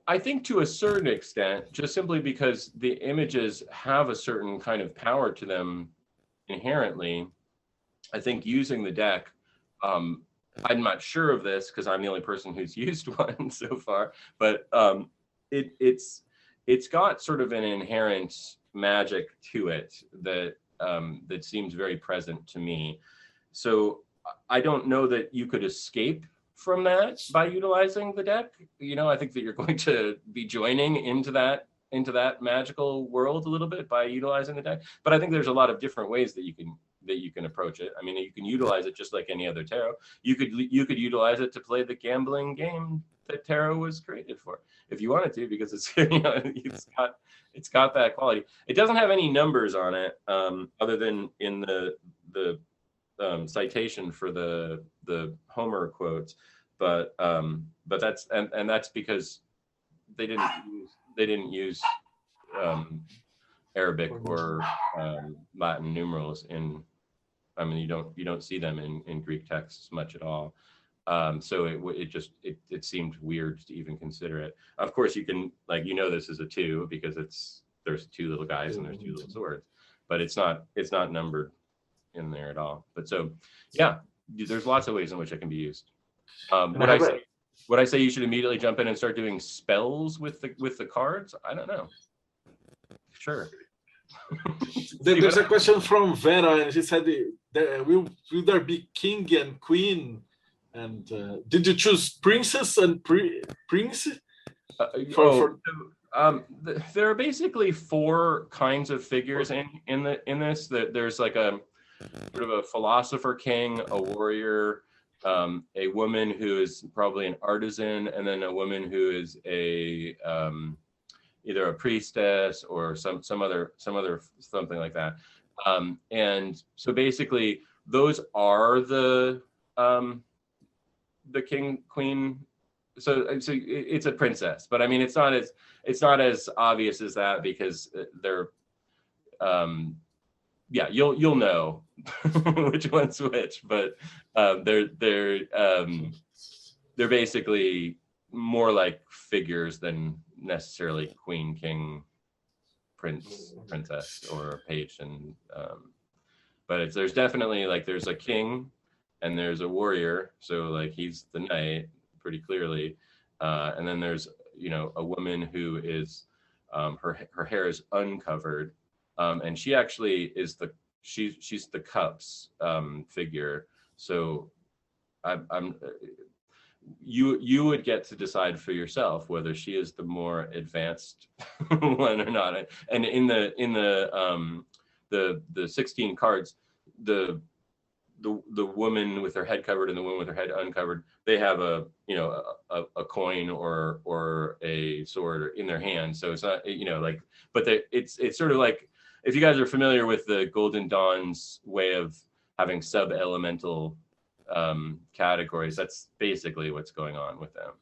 I think to a certain extent, just simply because the images have a certain kind of power to them inherently, I think using the deck, I'm not sure of this because I'm the only person who's used one so far, but it's got sort of an inherent magic to it that seems very present to me. So I don't know that you could escape from that by utilizing the deck. I think that you're going to be joining into that magical world a little bit by utilizing the deck. But I think there's a lot of different ways that you can approach it. I mean, you can utilize it just like any other tarot. You could utilize it to play the gambling game that tarot was created for, if you wanted to, because it's it's got that quality. It doesn't have any numbers on it, other than in the citation for the Homer quotes, but that's and that's because they didn't use Arabic or Latin numerals in. I mean, you don't see them in Greek texts much at all. So it seemed weird to even consider it. Of course, you can this is a 2 because there's 2 little guys and there's 2 little swords, but it's not numbered in there at all. But so yeah, there's lots of ways in which it can be used. Would I say you should immediately jump in and start doing spells with the cards? I don't know. Sure. There's a question from Vera, and she said, will there be king and queen? And did you choose princess and prince? There are basically 4 kinds of figures in this. There's like a sort of a philosopher king, a warrior, a woman who is probably an artisan, and then a woman who is either a priestess or some other something like that. And so basically those are the king, queen. So it's a princess, but I mean, it's not as obvious as that, because they're, you'll know which one's which, but they're basically more like figures than necessarily queen, king, prince, princess, or page. And but there's definitely there's a king and there's a warrior, so he's the knight pretty clearly, and then there's a woman who is her hair is uncovered, and she actually is she's the cups figure. So you would get to decide for yourself whether she is the more advanced one or not. And in the 16 cards, the woman with her head covered and the woman with her head uncovered, they have a coin or a sword in their hand. So it's not, like, but it's sort of like, if you guys are familiar with the Golden Dawn's way of having sub-elemental categories, that's basically what's going on with them.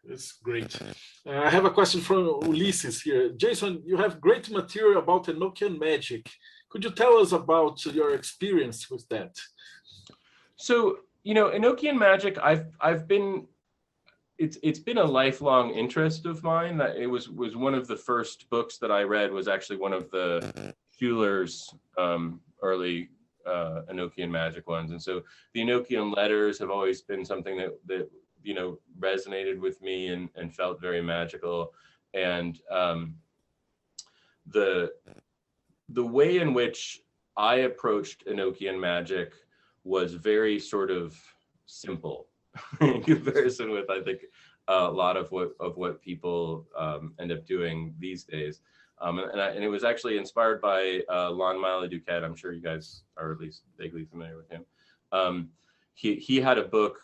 It's great. I have a question from Ulysses here. Jason, you have great material about Enochian magic. Could you tell us about your experience with that? So, Enochian magic, it's been a lifelong interest of mine. That it was one of the first books that I read, was actually one of the Schuler's early Enochian magic ones. And so the Enochian letters have always been something that resonated with me and felt very magical. And the way in which I approached Enochian magic was very sort of simple in comparison with, I think, a lot of what people end up doing these days. And it was actually inspired by Lon Miley Duquette. I'm sure you guys are at least vaguely familiar with him. He had a book.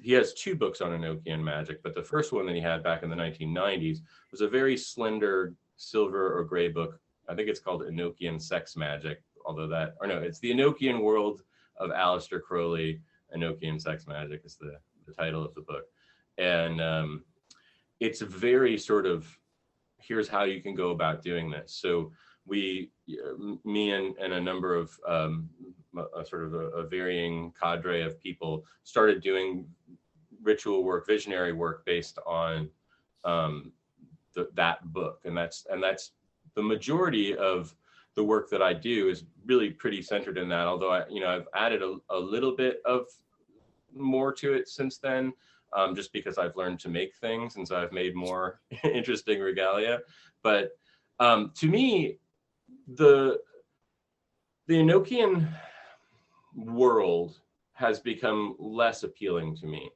He has 2 books on Enochian magic, but the first one that he had back in the 1990s was a very slender silver or gray book. I think it's called Enochian Sex Magic, it's the Enochian World of Aleister Crowley. Enochian Sex Magic is the title of the book. And it's very sort of, here's how you can go about doing this. So me and a number of a varying cadre of people started doing ritual work, visionary work based on that book. And that's the majority of the work that I do is really pretty centered in that. Although I've added a little bit of more to it since then, just because I've learned to make things. And so I've made more interesting regalia. But to me, the Enochian world has become less appealing to me.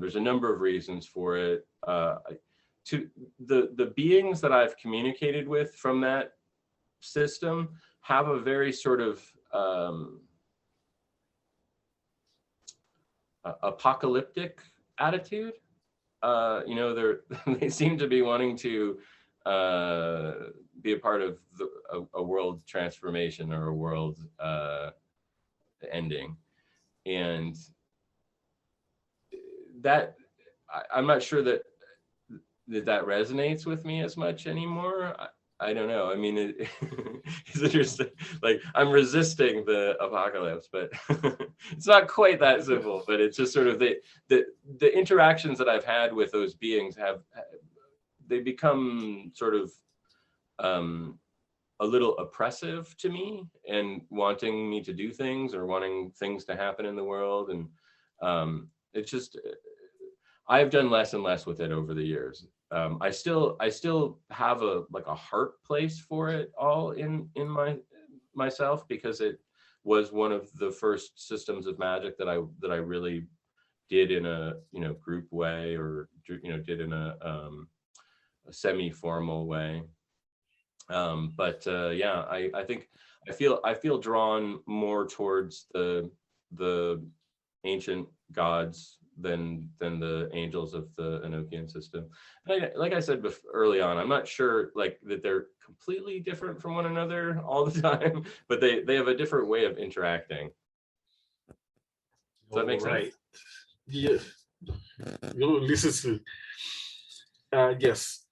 There's a number of reasons for it. To the beings that I've communicated with from that system have a very sort of apocalyptic attitude. They seem to be wanting to be a part of a world transformation or a world ending, and that I'm not sure that resonates with me as much anymore. I don't know. I mean, it's interesting. Like, I'm resisting the apocalypse, but it's not quite that simple. But it's just sort of the interactions that I've had with those beings they become sort of a little oppressive to me, and wanting me to do things or wanting things to happen in the world. And it's just, I've done less and less with it over the years. I still have a heart place for it all in myself, because it was one of the first systems of magic that I really did in a group way, or did in a semi-formal way. Yeah, I think I feel drawn more towards the ancient gods than the angels of the Enochian system. And like I said early on, I'm not sure that they're completely different from one another all the time, but they have a different way of interacting. Does that make sense? Yes. Listen to yes.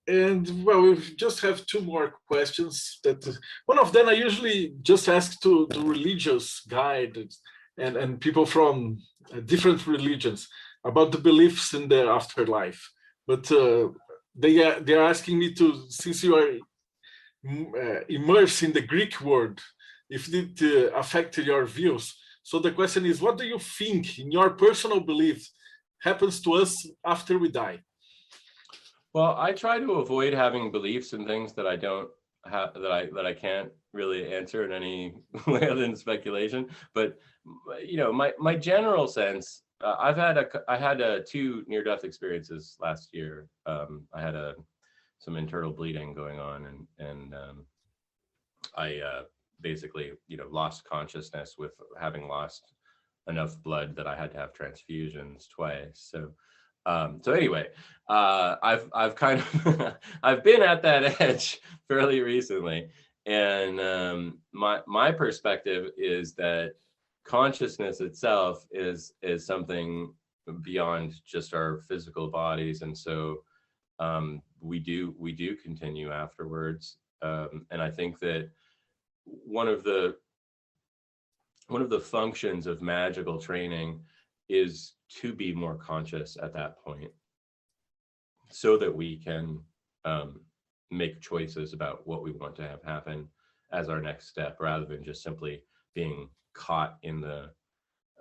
And well, we just have 2 more questions. That one of them I usually just ask to the religious guide and people from different religions about the beliefs in the afterlife. But they're asking me to, since you are immersed in the Greek world, if it affected your views. So the question is, what do you think, in your personal belief, happens to us after we die? Well, I try to avoid having beliefs in things that I don't have, that I can't really answer in any way other than speculation. But my general sense, I had 2 near-death experiences last year. I had some internal bleeding going on, and I basically, lost consciousness with having lost enough blood that I had to have transfusions twice. So anyway, I've kind of I've been at that edge fairly recently, and my perspective is that consciousness itself is something beyond just our physical bodies, and so we do continue afterwards, and I think that one of the functions of magical training is to be more conscious at that point, so that we can make choices about what we want to have happen as our next step, rather than just simply being caught in the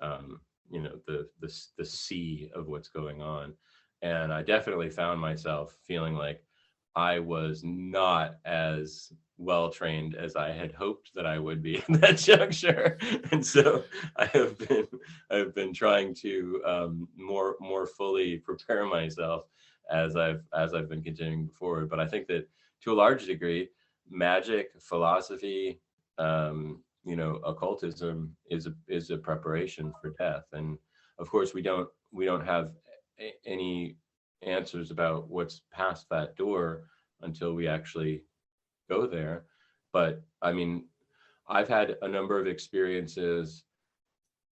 the sea of what's going on. And I definitely found myself feeling like I was not as well trained as I had hoped that I would be in that juncture, and so I've been trying to more fully prepare myself as I've been continuing forward. But I think that to a large degree, magic, philosophy, occultism is a preparation for death. And of course, we don't have any answers about what's past that door until we actually go there. But I mean, I've had a number of experiences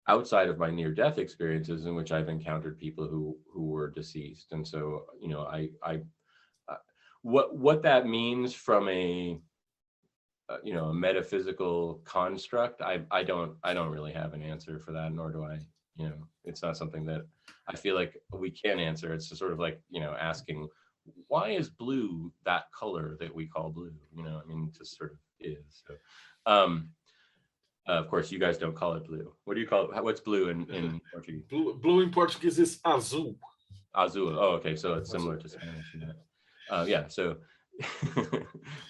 outside of my near-death experiences in which I've encountered people who were deceased, and so what that means from a metaphysical construct, I don't really have an answer for that, nor do I. It's not something that I feel like we can answer. It's sort of like asking, why is blue that color that we call blue? It just sort of is. So, of course, you guys don't call it blue. What do you call it? What's blue in Portuguese? Blue in Portuguese is azul. Azul. Oh, okay. So it's similar to Spanish. Yeah. So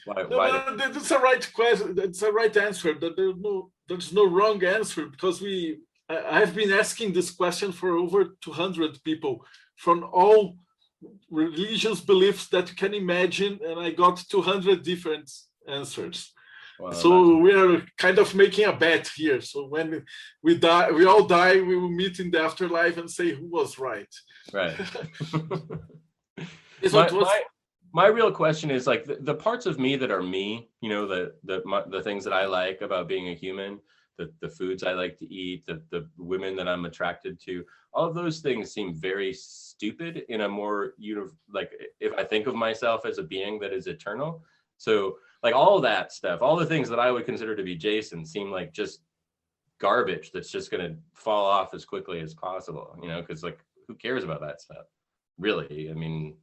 that's a right question. That's a right answer. There's no wrong answer, because I have been asking this question for over 200 people from all religious beliefs that you can imagine, and I got 200 different answers. Wow, so we are kind of making a bet here. So when we die, we all die, we will meet in the afterlife and say who was right. Right. My real question is like the parts of me that are me, the things that I like about being a human, the foods I like to eat, the women that I'm attracted to, all of those things seem very stupid in a more, like if I think of myself as a being that is eternal. So like all of that stuff, all the things that I would consider to be Jason seem like just garbage that's just going to fall off as quickly as possible, because like who cares about that stuff? Really? I mean,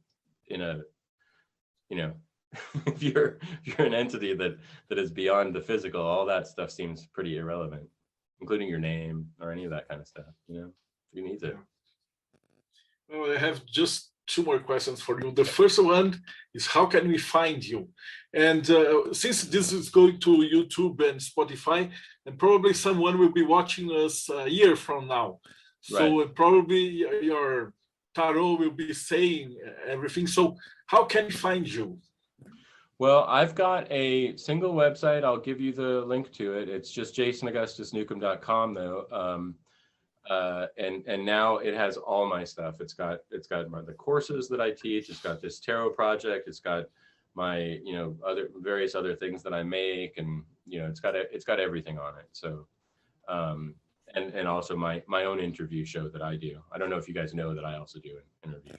if you're an entity that is beyond the physical, all that stuff seems pretty irrelevant, including your name or any of that kind of stuff. You need to. Well, I have just two more questions for you. The first one is, how can we find you? And since this is going to YouTube and Spotify, and probably someone will be watching us a year from now, so right. Probably your tarot will be saying everything. So how can we find you? Well, I've got a single website. I'll give you the link to it. It's just jasonaugustusnewcomb.com though. And now it has all my stuff. It's got the courses that I teach. It's got this tarot project. It's got my various other things that I make, and it's got everything on it. So and also my own interview show that I do. I don't know if you guys know that I also do an interview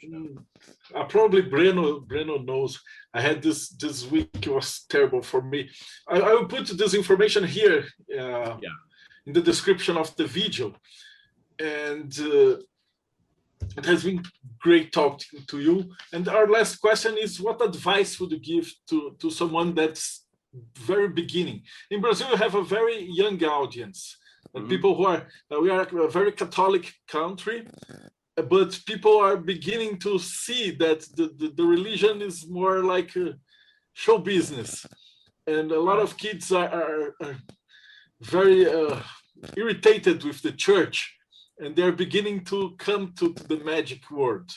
show. Probably Breno knows. I had this week. It was terrible for me. I will put this information here in the description of the video. And it has been great talking to you. And our last question is, what advice would you give to someone that's very beginning? In Brazil, you have a very young audience. Mm-hmm. People who we are a very Catholic country, but people are beginning to see that the religion is more like a show business. And a lot of kids are very irritated with the church, and they're beginning to come to the magic world.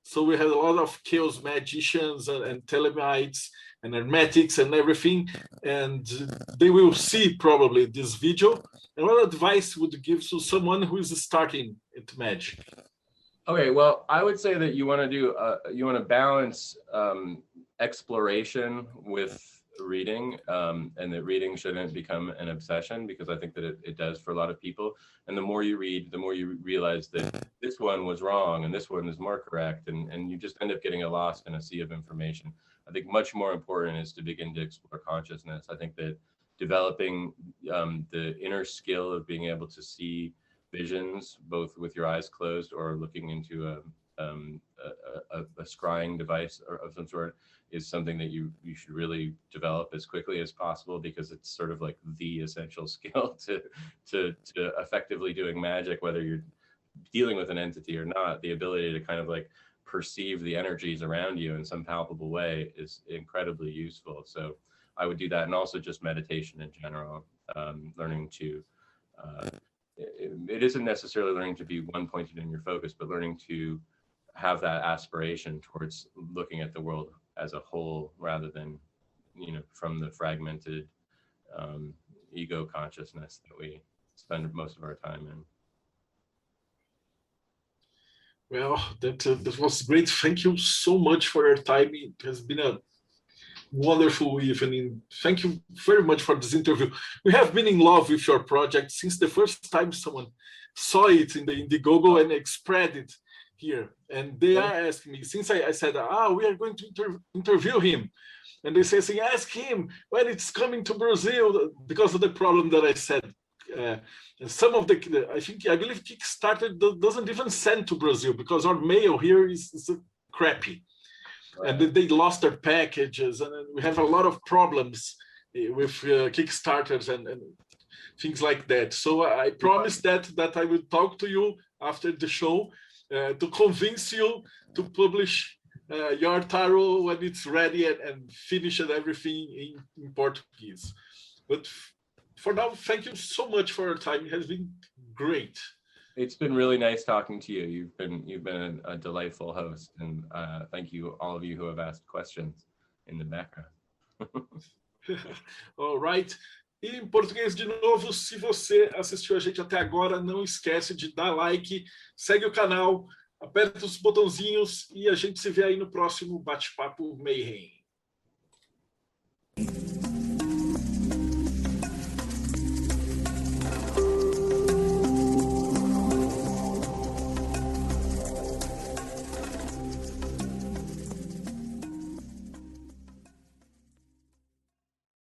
So we had a lot of chaos magicians and telemites and hermetics and everything, and they will see probably this video. And what advice would you give to someone who is starting at magic? Okay, well, I would say that you want to do you want to balance exploration with reading, and that reading shouldn't become an obsession, because I think that it does for a lot of people. And the more you read, the more you realize that this one was wrong and this one is more correct, and you just end up getting lost in a sea of information. I think much more important is to begin to explore consciousness. I think that developing the inner skill of being able to see visions, both with your eyes closed or looking into a scrying device or of some sort, is something that you should really develop as quickly as possible, because it's sort of like the essential skill to effectively doing magic, whether you're dealing with an entity or not. The ability to kind of like perceive the energies around you in some palpable way is incredibly useful. So I would do that, and also just meditation in general, learning to it isn't necessarily learning to be one-pointed in your focus, but learning to have that aspiration towards looking at the world as a whole, rather than, from the fragmented ego consciousness that we spend most of our time in. Well, that was great. Thank you so much for your time. It has been a wonderful evening. Thank you very much for this interview. We have been in love with your project since the first time someone saw it in the Indiegogo and spread it here. And they are asking me, since I said, we are going to interview him. And they say, ask him when it's coming to Brazil, because of the problem that I said. Some of I believe Kickstarter doesn't even send to Brazil, because our mail here is crappy. And they lost their packages, and we have a lot of problems with Kickstarters and things like that. So I promised that I will talk to you after the show to convince you to publish your tarot when it's ready and finish everything in Portuguese. But for now, thank you so much for your time. It has been great. It's been really nice talking to you. You've been a delightful host, and thank you all of you who have asked questions in the background. All right. E em português de novo, se você assistiu a gente até agora, não esquece de dar like, segue o canal, aperta os botãozinhos e a gente se vê aí no próximo Bate Papo Mayhem.